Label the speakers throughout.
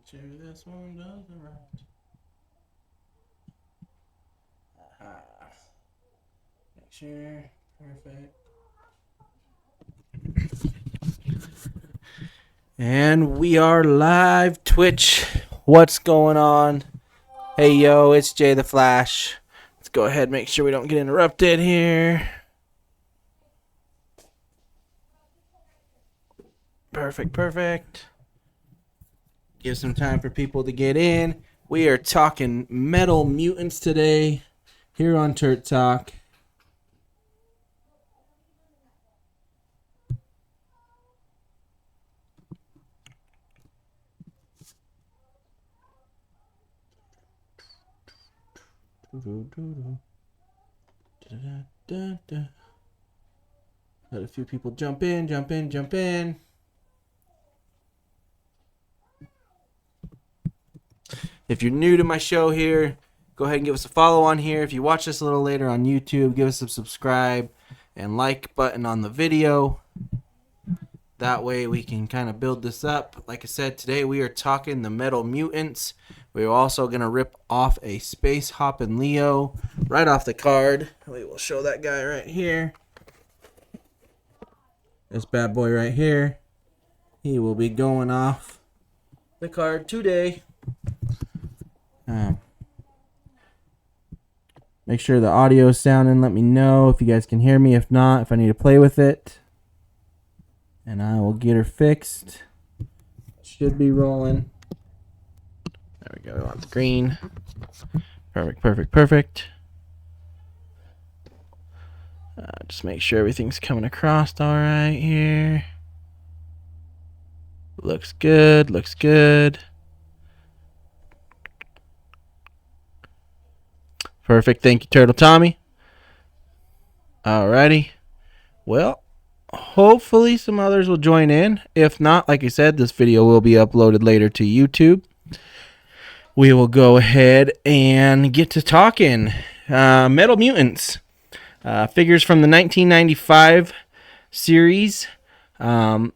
Speaker 1: sure this one does it right. Make sure. Perfect. And we are live. Twitch. What's going on? Hey, yo, it's JtheFlash. Let's go ahead and make sure we don't get interrupted here. Perfect. Give some time for people to get in. We are talking Metal Mutants today here on Turt Talk. Let a few people jump in. If you're new to my show here, go ahead and give us a follow on here. If you watch this a little later on YouTube, give us a subscribe and like button on the video. That way we can kind of build this up. Like I said, today we are talking the Metal Mutants. We're also going to rip off a Space Hoppin' Leo right off the card. We will show that guy right here. This bad boy right here. He will be going off the card today. Make sure the audio is sounding. Let me know if you guys can hear me. If not, if I need to play with it. And I will get her fixed. Should be rolling. There we go. We want the green. Perfect. Just make sure everything's coming across all right here. Looks good. Perfect. Thank you, Turtle Tommy. Alrighty. Well, hopefully some others will join in. If not, like I said, this video will be uploaded later to YouTube. We will go ahead and get to talking. Metal Mutants. Figures from the 1995 series. The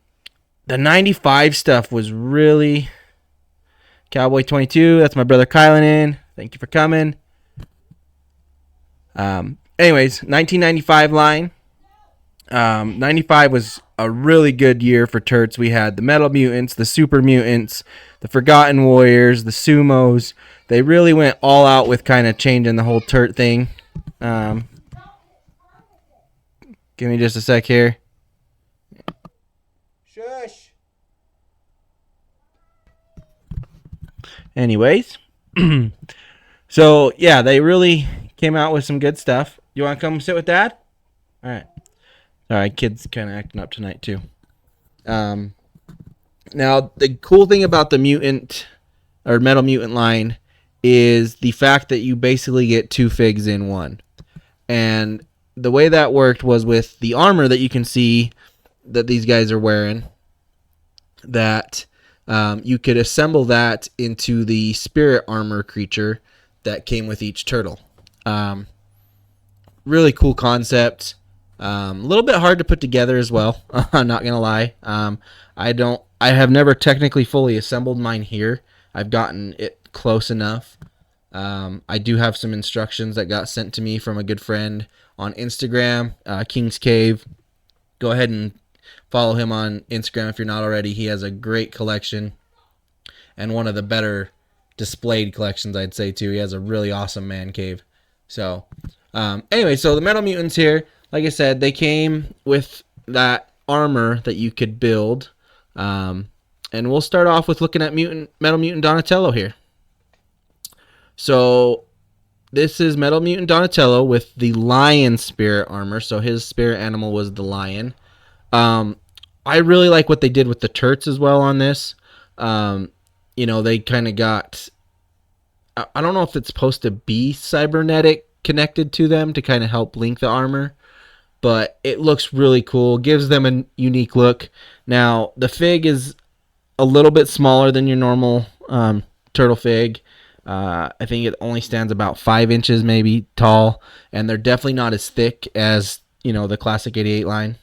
Speaker 1: 95 stuff was really... Cowboy 22, that's my brother Kylan in. Thank you for coming. Anyways, 1995 line. 95 was a really good year for Turts. We had the Metal Mutants, the Super Mutants, the Forgotten Warriors, the Sumos. They really went all out with kind of changing the whole Turt thing. Give me just a sec here. Shush. Anyways. So, yeah, they really came out with some good stuff. You want to come sit with Dad? All right. All right, kid's kind of acting up tonight, too. Now, the cool thing about the mutant or Metal Mutant line is the fact that you basically get two figs in one. And the way that worked was with the armor that you can see that these guys are wearing, that you could assemble that into the spirit armor creature that came with each turtle. Really cool concept. A little bit hard to put together as well. I'm not gonna lie. I have never technically fully assembled mine here. I've gotten it close enough. I do have some instructions that got sent to me from a good friend on Instagram, King's Cave. Go ahead and follow him on Instagram if you're not already. He has a great collection and one of the better displayed collections, I'd say, too. He has a really awesome man cave. So, anyway, so the Metal Mutants here, like I said, they came with that armor that you could build. And we'll start off with looking at Metal Mutant Donatello here. So, this is Metal Mutant Donatello with the lion spirit armor. So, his spirit animal was the lion. I really like what they did with the Turts as well on this. They kind of got... I don't know if it's supposed to be cybernetic connected to them to kind of help link the armor, but it looks really cool. Gives them a unique look. Now, the fig is a little bit smaller than your normal turtle fig. I think it only stands about 5 inches maybe tall, and they're definitely not as thick as, the classic 88 line.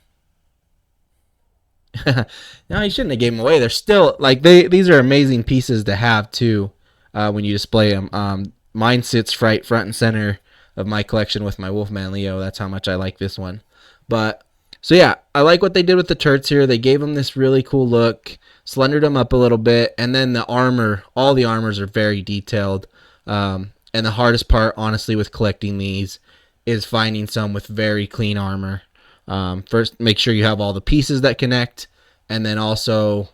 Speaker 1: No, you shouldn't have gave them away. They're still like these are amazing pieces to have too when you display them. Mine sits right front and center of my collection with my Wolfman Leo. That's how much I like this one. But so yeah, I like what they did with the Turts here. They gave them this really cool look, slendered them up a little bit, and then the armor, all the armors are very detailed. And the hardest part, honestly, with collecting these is finding some with very clean armor. First, make sure you have all the pieces that connect, and then also,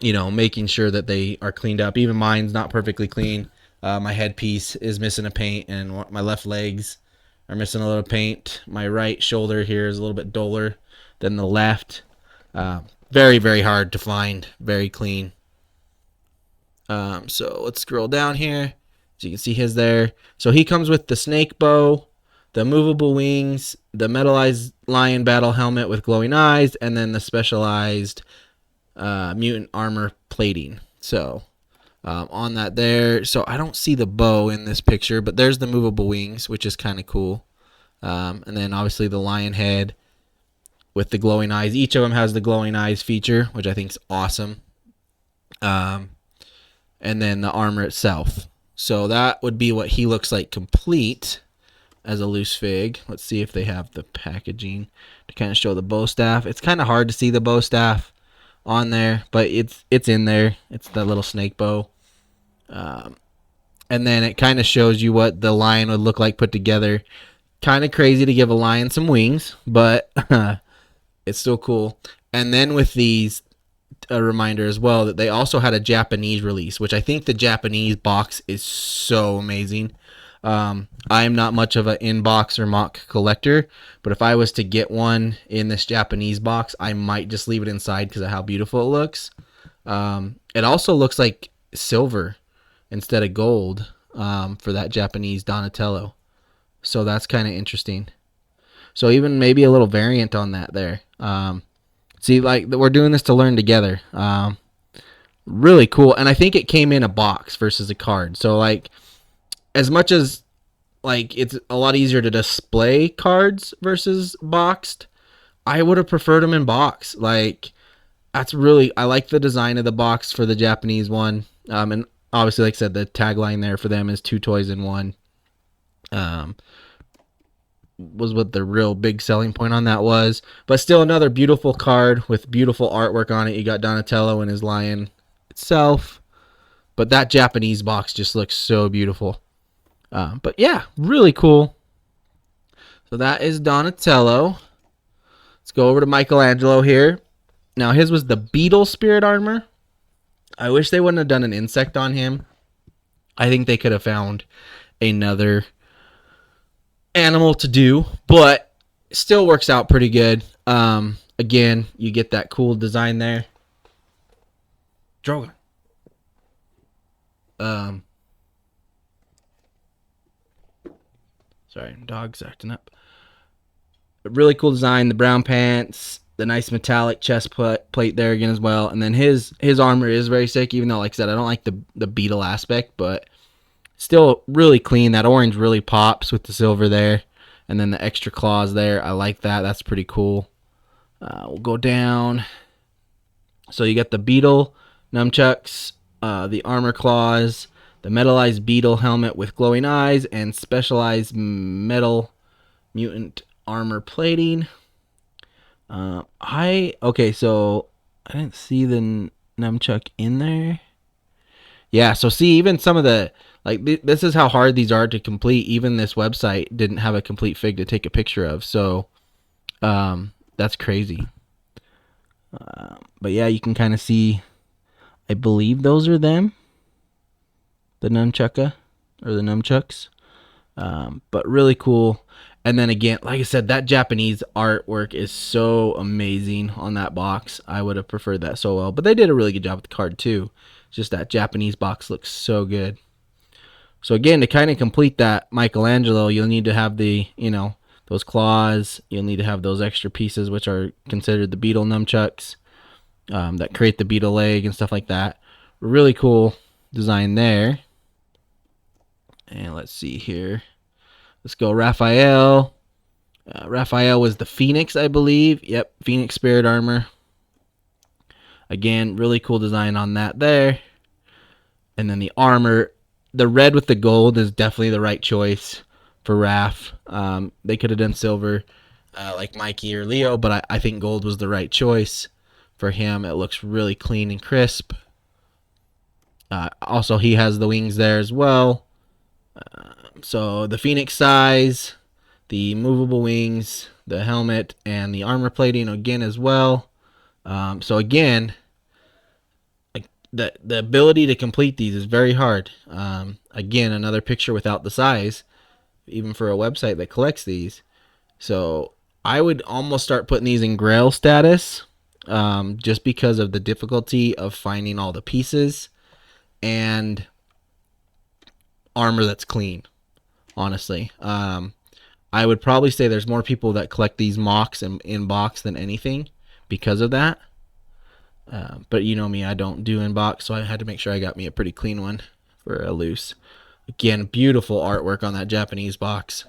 Speaker 1: making sure that they are cleaned up. Even mine's not perfectly clean. My headpiece is missing a paint, and my left legs are missing a little paint. My right shoulder here is a little bit duller than the left. Very, very hard to find. Very clean. So let's scroll down here. So you can see his there. So he comes with the snake bow, the movable wings, the metallized lion battle helmet with glowing eyes, and then the specialized mutant armor plating. So on that there. So I don't see the bow in this picture, but there's the movable wings, which is kind of cool. And then obviously the lion head with the glowing eyes. Each of them has the glowing eyes feature, which I think is awesome. And then the armor itself. So that would be what he looks like complete as a loose fig. Let's see if they have the packaging to kind of show the bow staff. It's kind of hard to see the bow staff on there, but it's in there. It's the little snake bow. And then it kind of shows you what the lion would look like put together. Kind of crazy to give a lion some wings, but it's still cool. And then with these, a reminder as well that they also had a Japanese release, which I think the Japanese box is so amazing. I am not much of an in-box or mock collector, but if I was to get one in this Japanese box, I might just leave it inside because of how beautiful it looks. It also looks like silver instead of gold for that Japanese Donatello. So that's kind of interesting. So even maybe a little variant on that there. See, like, we're doing this to learn together. Really cool. And I think it came in a box versus a card. So, like, as much as, like, it's a lot easier to display cards versus boxed, I would have preferred them in box. Like, that's really, I like the design of the box for the Japanese one. And obviously, like I said, the tagline there for them is 2 toys in 1. Was what the real big selling point on that was. But still another beautiful card with beautiful artwork on it. You got Donatello and his lion itself. But that Japanese box just looks so beautiful. But yeah, really cool. So that is Donatello. Let's go over to Michelangelo here. Now his was the beetle spirit armor. I wish they wouldn't have done an insect on him. I think they could have found another animal to do, but still works out pretty good. Again, you get that cool design there. Drogon. Sorry, dog's acting up. A really cool design. The brown pants, the nice metallic chest plate there again as well, and then his armor is very sick. Even though, like I said, I don't like the beetle aspect, but still really clean. That orange really pops with the silver there. And then the extra claws there. I like that. That's pretty cool. We'll go down. So you got the beetle nunchucks, the armor claws, the metallized beetle helmet with glowing eyes, and specialized metal mutant armor plating. Okay, so I didn't see the nunchuck in there. Yeah, so see, even some of the, like, this is how hard these are to complete. Even this website didn't have a complete fig to take a picture of. So, that's crazy. But yeah, you can kind of see, I believe those are them. The nunchucka, or the nunchucks. But really cool. And then again, like I said, that Japanese artwork is so amazing on that box. I would have preferred that so well. But they did a really good job with the card too. Just that Japanese box looks so good. So again, to kind of complete that Michelangelo, you'll need to have the, those claws. You'll need to have those extra pieces, which are considered the beetle nunchucks, that create the beetle leg and stuff like that. Really cool design there. And let's see here. Let's go Raphael. Raphael was the Phoenix, I believe. Yep, Phoenix Spirit Armor. Again, really cool design on that there. And then the armor, the red with the gold is definitely the right choice for Raph. They could have done silver like Mikey or Leo, but I think gold was the right choice for him. It looks really clean and crisp. Also, he has the wings there as well. So the Phoenix size, the movable wings, the helmet, and the armor plating again as well. So again, the ability to complete these is very hard. Again, another picture without the size, even for a website that collects these. So I would almost start putting these in Grail status, just because of the difficulty of finding all the pieces and armor that's clean. Honestly, I would probably say there's more people that collect these mocks in box than anything because of that. But you know me, I don't do in box, so I had to make sure I got me a pretty clean one for a loose. Again, beautiful artwork on that Japanese box.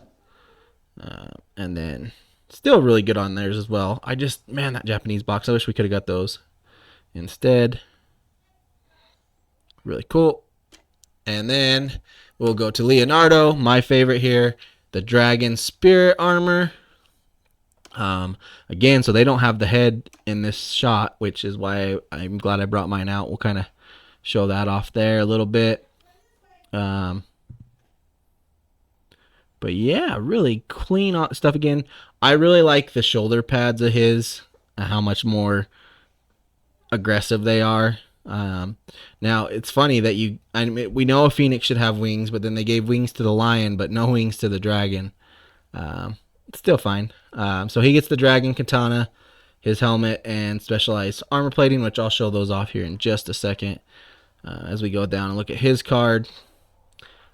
Speaker 1: And then still really good on theirs as well. Man, that Japanese box, I wish we could have got those instead. Really cool. And then we'll go to Leonardo, my favorite here, the Dragon Spirit armor. Again, so they don't have the head in this shot, which is why I'm glad I brought mine out. We'll kind of show that off there a little bit. But yeah, really clean stuff again. I really like the shoulder pads of his, how much more aggressive they are. Now, it's funny that we know a Phoenix should have wings, but then they gave wings to the lion, but no wings to the dragon. It's still fine. So he gets the dragon katana, his helmet, and specialized armor plating, which I'll show those off here in just a second as we go down and look at his card.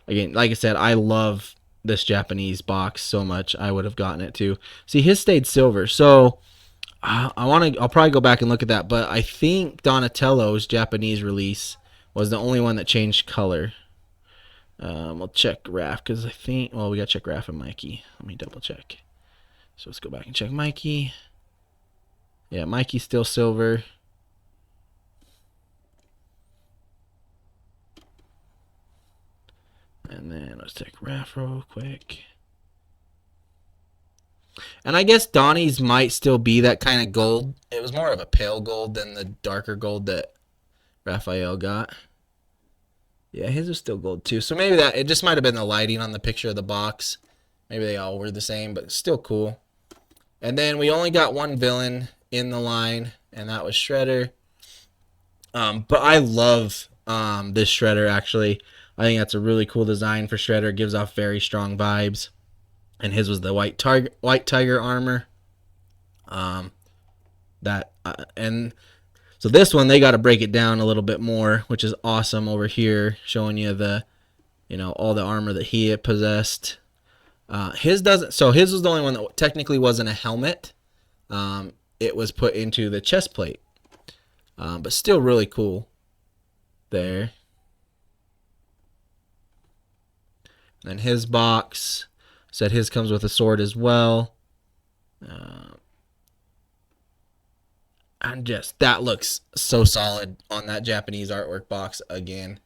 Speaker 1: Again, like I said, I love this Japanese box so much. I would have gotten it too. See, his stayed silver, so I'll probably go back and look at that, but I think Donatello's Japanese release was the only one that changed color. We'll check Raph, because I think, well, we got to check Raph and Mikey. Let me double check. So let's go back and check Mikey. Yeah, Mikey's still silver. And then let's check Raph real quick. And I guess Donnie's might still be that kind of gold. It was more of a pale gold than the darker gold that Raphael got. Yeah, his was still gold too. So maybe it just might have been the lighting on the picture of the box. Maybe they all were the same, but still cool. And then we only got one villain in the line, and that was Shredder. But I love this Shredder, actually. I think that's a really cool design for Shredder. It gives off very strong vibes. And his was the white tiger armor. And so this one, they got to break it down a little bit more, which is awesome over here, showing you all the armor that he had possessed. His doesn't. So his was the only one that technically wasn't a helmet. It was put into the chest plate, but still really cool. There. And then his box said his comes with a sword as well. And just that looks so solid on that Japanese artwork box again.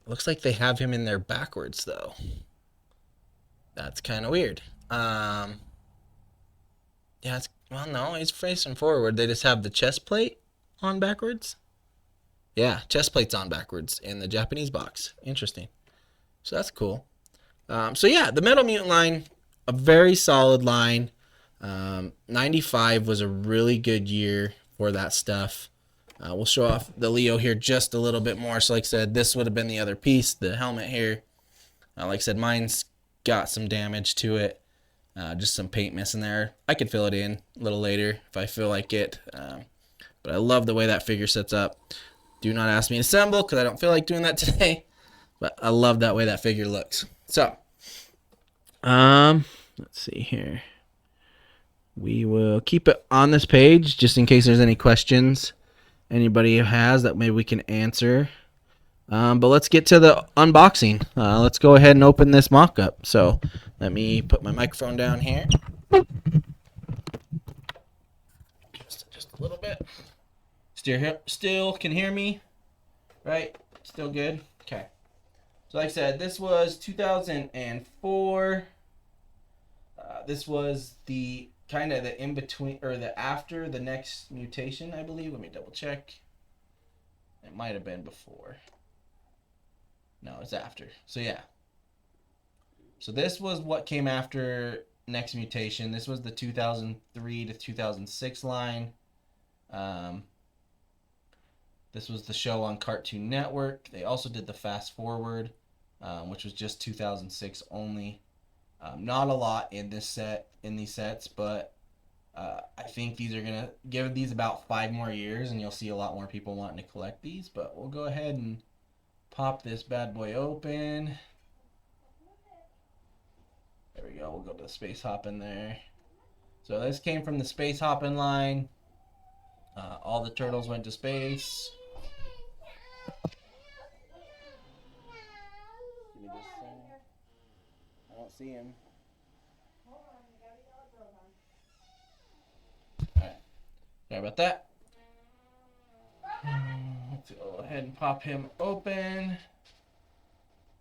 Speaker 1: Looks like they have him in there backwards though. That's kind of weird. Yeah, well, no, he's facing forward. They just have the chest plate on backwards. Yeah, chest plate's on backwards in the Japanese box. Interesting. So that's cool. So yeah, the Metal Mutant line, a very solid line. 95 was a really good year for that stuff. We'll show off the Leo here just a little bit more. So like I said, this would have been the other piece, the helmet here. Like I said, mine's got some damage to it. Just some paint missing there. I could fill it in a little later if I feel like it. But I love the way that figure sets up. Do not ask me to assemble because I don't feel like doing that today. But I love that way that figure looks. So, let's see here. We will keep it on this page just in case there's any questions anybody has that maybe we can answer. But let's get to the unboxing. Let's go ahead and open this mock-up. So let me put my microphone down here. Just a little bit. Still can hear me, right? Still good. Okay. So like I said, this was 2004. This was the kind of the in between or the after the next mutation, I believe. Let me double check. It might have been before. No, it's after. So yeah. So this was what came after next mutation. This was the 2003 to 2006 line. This was the show on Cartoon Network. They also did the Fast Forward, which was just 2006 only. Not a lot in these sets, but I think these are gonna give these about 5 more years, and you'll see a lot more people wanting to collect these. But we'll go ahead and pop this bad boy open. There we go. We'll go to the Space Hoppin' there. So this came from the Space Hoppin' line. All the turtles went to space. Give me this thing. I don't see him. Alright. Sorry about that. Let's go ahead and pop him open.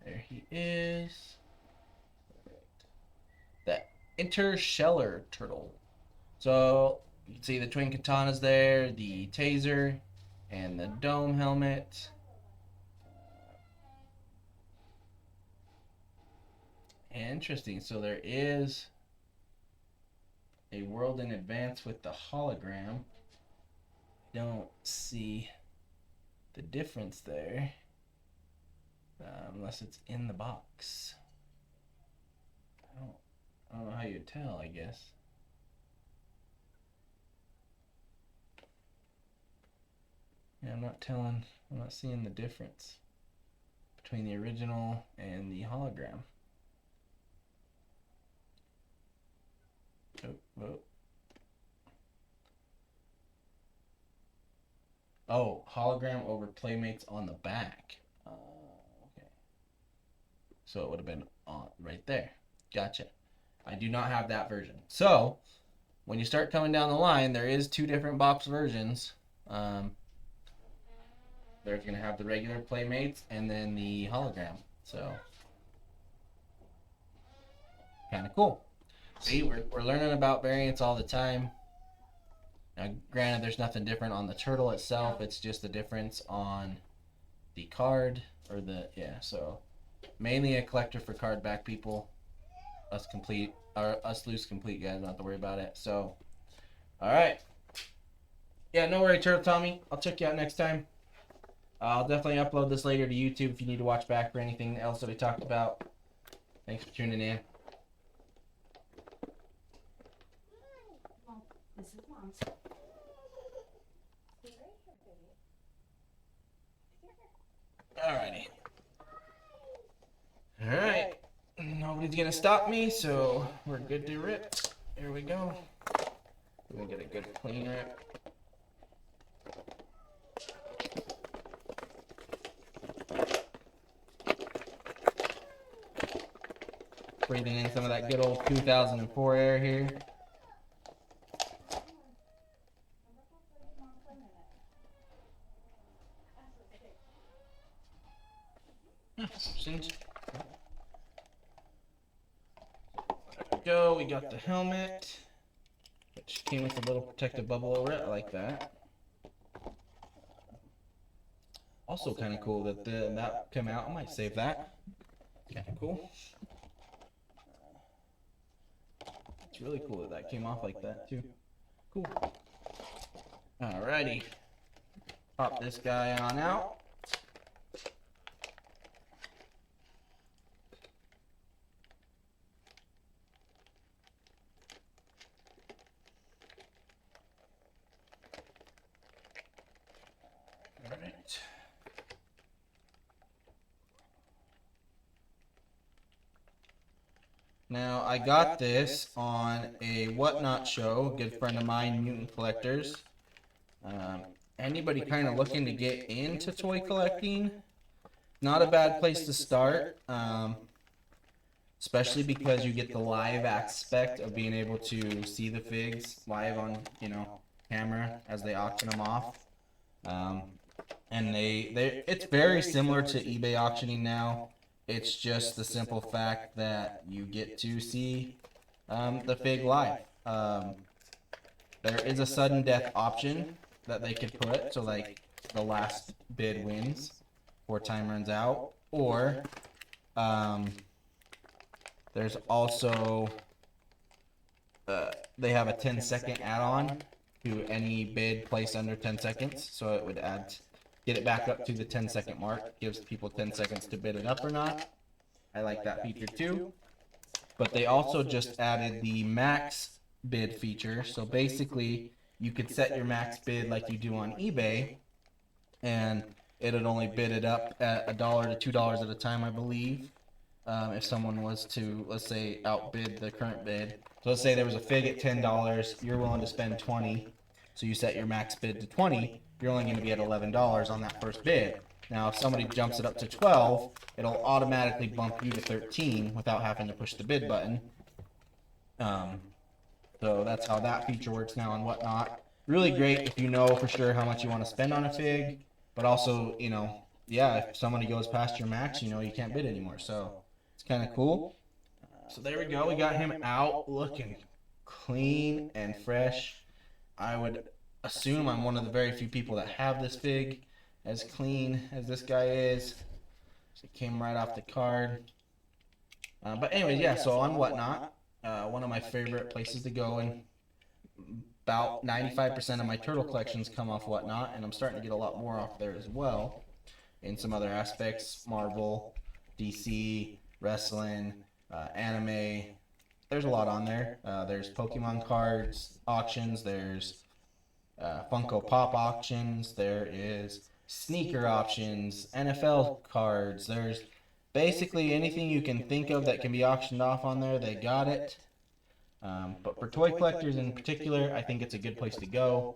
Speaker 1: There he is. That interstellar turtle. So you can see the twin katanas there, the taser, and the dome helmet. Interesting. So there is a world in advance with the hologram. Don't see the difference there, unless it's in the box. I don't know how you'd tell, I guess. Yeah, I'm not seeing the difference between the original and the hologram. Oh, hologram over Playmates on the back. Okay. So it would have been on right there. Gotcha. I do not have that version. So when you start coming down the line, there is 2 different box versions. They're going to have the regular Playmates and then the hologram. So kind of cool. See, we're learning about variants all the time. Now, granted, there's nothing different on the turtle itself. It's just the difference on the card or the So mainly a collector for card back people. Us loose complete guys, don't have to worry about it. So, all right. Yeah, no worry, Turtle Tommy. I'll check you out next time. I'll definitely upload this later to YouTube if you need to watch back for anything else that we talked about. Thanks for tuning in.
Speaker 2: This is Mom's.
Speaker 1: Alrighty. Alright. Nobody's gonna stop me, so we're good to rip. Here we go. We're gonna get a good clean rip. Breathing in some of that good old 2004 air here. There we go. We got the helmet, which came with a little protective bubble over it. I like that. Also kind of cool that that came out. I might save that. Kind of cool. It's really cool that that came off like that too. Cool. Alrighty. Pop this guy on out. Alright. Now, I got this on a Whatnot show, a good friend of mine, Mutant Collectors. Anybody kind of looking to get into toy collecting, not a bad place to start, especially because you get the live aspect of being able to see the figs live on, camera as they auction them off. And it's very similar to eBay auctioning now. It's just the simple fact that you get to see the fig live. There is a sudden death option that they could put, so like the last bid wins before time runs out, or um, there's also they have a 10-second add-on to any bid placed under 10 seconds, so it would get it back up to the 10-second mark, gives people 10 seconds to bid it up or not. I like that feature too. But they also just added the max bid feature. So basically, you could set your max bid like you do on eBay, and it would only bid it up at $1 to $2 at a time, I believe. If someone was to, let's say, outbid the current bid. So let's say there was a fig at $10, you're willing to spend 20, so you set your max bid to 20, you're only going to be at $11 on that first bid. Now, if somebody jumps it up to 12, it'll automatically bump you to 13 without having to push the bid button. So that's how that feature works now and whatnot. Really great if you know for sure how much you want to spend on a fig, but also, you know, yeah, if somebody goes past your max, you know, you can't bid anymore. So it's kind of cool. So there we go. We got him out looking clean and fresh. I would assume I'm one of the very few people that have this fig as clean as this guy is. So it came right off the card. But anyways, yeah, so on Whatnot, one of my favorite places to go, and about 95% of my turtle collections come off Whatnot, and I'm starting to get a lot more off there as well. In some other aspects, Marvel, DC, wrestling, anime. There's a lot on there. There's Pokemon cards auctions. There's Funko Pop auctions. There is sneaker options, NFL cards. There's basically anything you can think of that can be auctioned off on there. They got it. But for toy collectors in particular, I think it's a good place to go.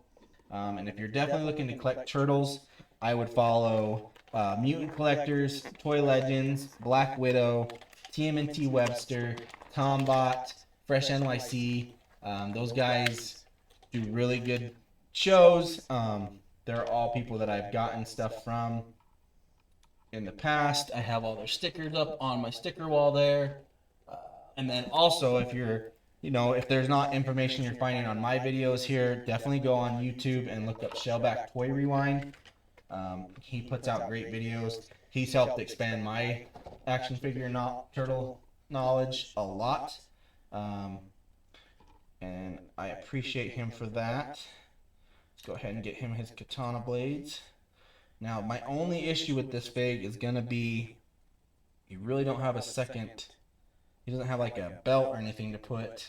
Speaker 1: And if you're definitely looking to collect turtles, I would follow Mutant Collectors, Toy Legends, Black Widow, TMNT Webster, Tombot, Fresh NYC. Those guys do really good shows. They're all people that I've gotten stuff from in the past. I have all their stickers up on my sticker wall there. And then also, if you're, you know, if there's not information you're finding on my videos here, definitely go on YouTube and look up Shellback Toy Rewind. He puts out great videos. He's helped expand my action figure turtle knowledge a lot. And I appreciate him for that. Let's go ahead and get him his katana blades. Now, my only issue with this fig is going to be you really don't have a second. He doesn't have like a belt or anything to put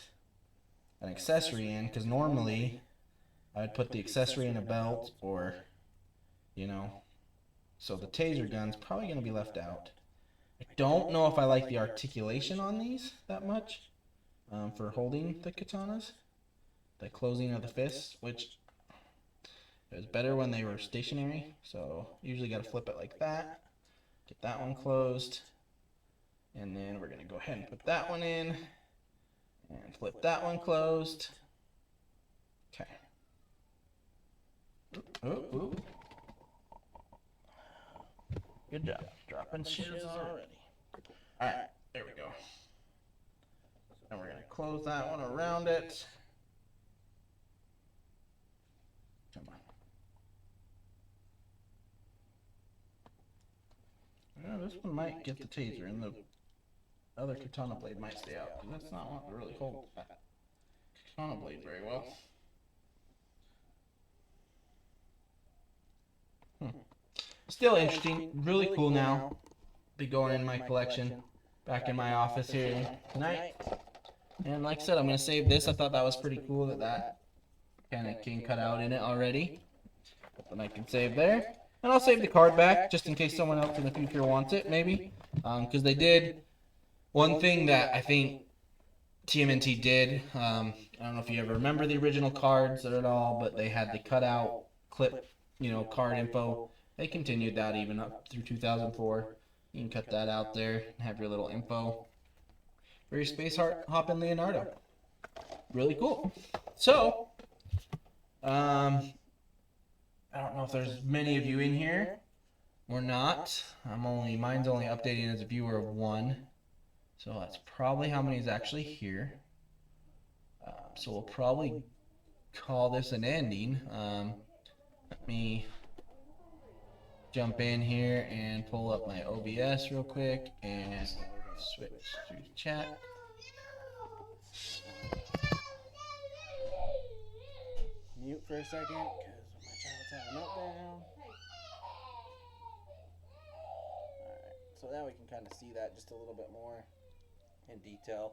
Speaker 1: an accessory in, because normally I would put the accessory in a belt, or, you know, so the taser gun's probably going to be left out. I don't know if I like the articulation on these that much for holding the katanas, the closing of the fists, which it was better when they were stationary, so usually got to flip it like that, get that one closed, and then we're going to go ahead and put that one in, and flip that one closed. Okay. Ooh. Good job. Dropping shiz already. Alright, there we go. And we're going to close that one around it. Come on. Yeah, this one might get the taser, and the other katana blade might stay out, because that's not what really holds that katana blade very well. Still interesting, really cool now. Be going in my collection, back in my office here tonight. And like I said, I'm going to save this. I thought that was pretty cool that kind of came cut out in it already. Then I can save there. And I'll save the card back, just in case someone else in the future wants it, maybe. Because they did one thing that I think TMNT did. I don't know if you ever remember the original cards at all, but they had the cutout clip, you know, card info. They continued that even up through 2004. You can cut that out there and have your little info for your space hopping Leonardo. Really cool. So, I I don't know if there's many of you in here or not. Mine's only updating as a viewer of 1. So that's probably how many is actually here. So we'll probably call this an ending. Let me jump in here and pull up my OBS real quick and switch to chat. Mute for a second because my child's having a meltdown. Alright, so now we can kind of see that just a little bit more in detail.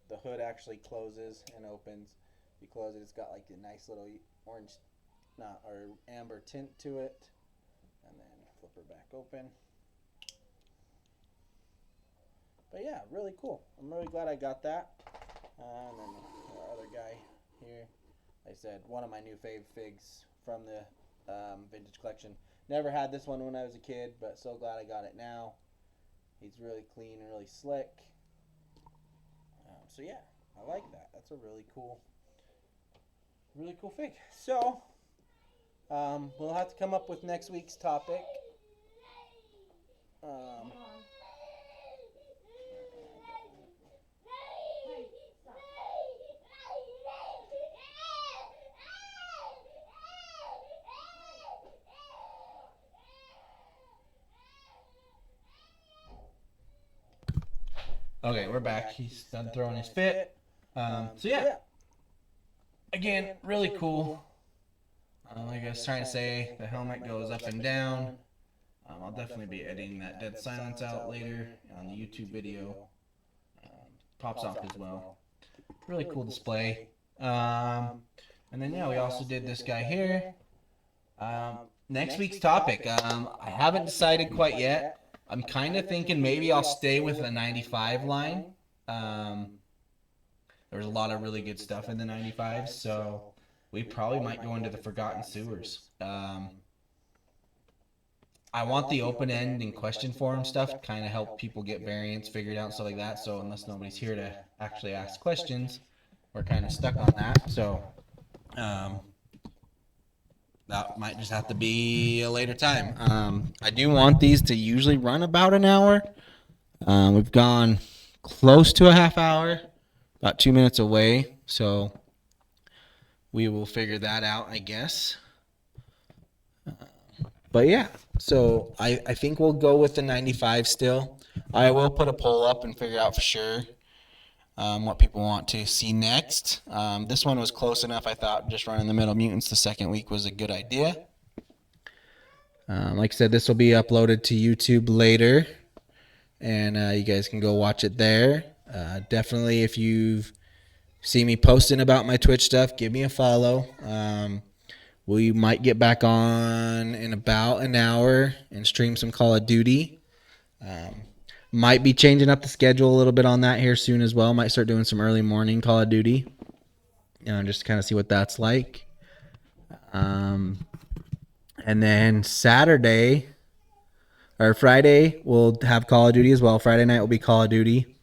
Speaker 1: The hood actually closes and opens. If you close it, it's got like a nice little orange, or amber tint to it. And then flip her back open. But yeah, really cool. I'm really glad I got that. And then our other guy here. Like I said, one of my new fave figs from the vintage collection. Never had this one when I was a kid, but so glad I got it now. He's really clean and really slick. So yeah, I like that. That's a really cool fig. So we'll have to come up with next week's topic. Okay, we're back. He's done throwing his fit. So yeah, again, really cool. Like I was trying to say, the helmet goes up and down. I'll definitely be editing that dead silence out later on the YouTube video. Pops off as well. Really cool display. And then yeah, we also did this guy here. Next week's topic. I haven't decided quite yet. I'm kind of thinking maybe I'll stay with the 95 line. There's a lot of really good stuff in the 95s, so we probably might go into the Forgotten Sewers. I want the open end and question forum stuff to kind of help people get variants figured out and stuff like that. So unless nobody's here to actually ask questions, we're kind of stuck on that. So that might just have to be a later time. I do want these to usually run about an hour. We've gone close to a half hour, about 2 minutes away. So we will figure that out, I guess. But yeah, so I think we'll go with the 95 still. I will put a poll up and figure out for sure what people want to see next. This one was close enough. I thought just running the Metal Mutants the second week was a good idea. Like I said, this will be uploaded to YouTube later, and you guys can go watch it there. Definitely, if you've seen me posting about my Twitch stuff, give me a follow. We might get back on in about an hour and stream some Call of Duty. Might be changing up the schedule a little bit on that here soon as well. Might start doing some early morning Call of Duty. Just to kind of see what that's like. And then Friday, we'll have Call of Duty as well. Friday night will be Call of Duty.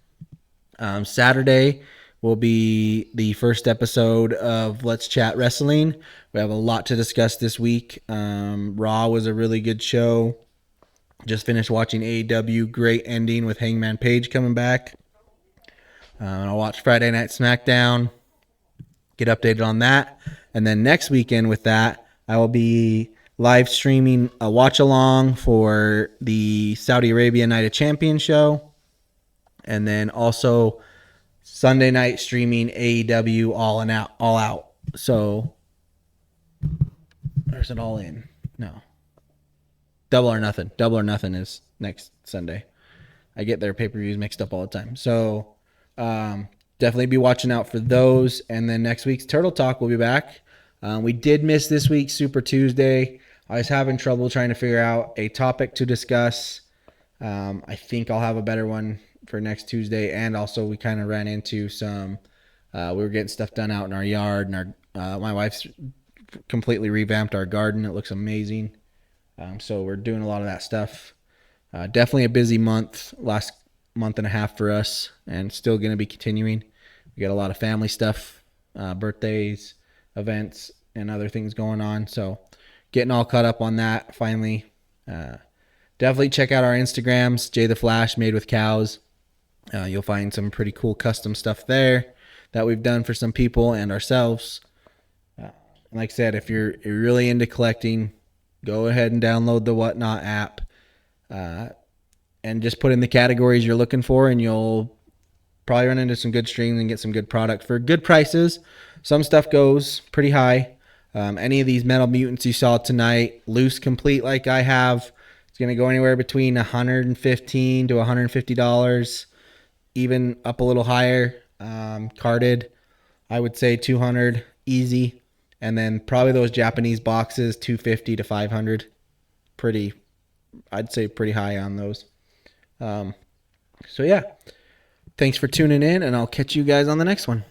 Speaker 1: Saturday will be the first episode of Let's Chat Wrestling. We have a lot to discuss this week. Raw was a really good show. Just finished watching AEW. Great ending with Hangman Page coming back. I'll watch Friday Night SmackDown. Get updated on that. And then next weekend with that, I will be live streaming a watch along for the Saudi Arabia Night of Champions show. And then also Sunday night streaming AEW All Out. So, or is it All In? No. Double or Nothing. Double or Nothing is next Sunday. I get their pay-per-views mixed up all the time. So, definitely be watching out for those. And then next week's Turtle Talk will be back. We did miss this week's Super Tuesday. I was having trouble trying to figure out a topic to discuss. I think I'll have a better one for next Tuesday. And also we kind of ran into some, we were getting stuff done out in our yard, and my wife's completely revamped our garden. It looks amazing. So we're doing a lot of that stuff. Definitely a busy last month and a half for us, and still going to be continuing. We got a lot of family stuff, birthdays, events, and other things going on. So getting all caught up on that finally. Definitely check out our Instagrams, JtheFlash Made with Cows. You'll find some pretty cool custom stuff there that we've done for some people and ourselves. Like I said, if you're really into collecting, go ahead and download the Whatnot app and just put in the categories you're looking for, and you'll probably run into some good streams and get some good product for good prices. Some stuff goes pretty high. Any of these Metal Mutants you saw tonight, loose complete like I have, it's going to go anywhere between $115 to $150, even up a little higher. Carded, I would say 200 easy. And then probably those Japanese boxes, 250 to 500. I'd say pretty high on those. So yeah, thanks for tuning in, and I'll catch you guys on the next one.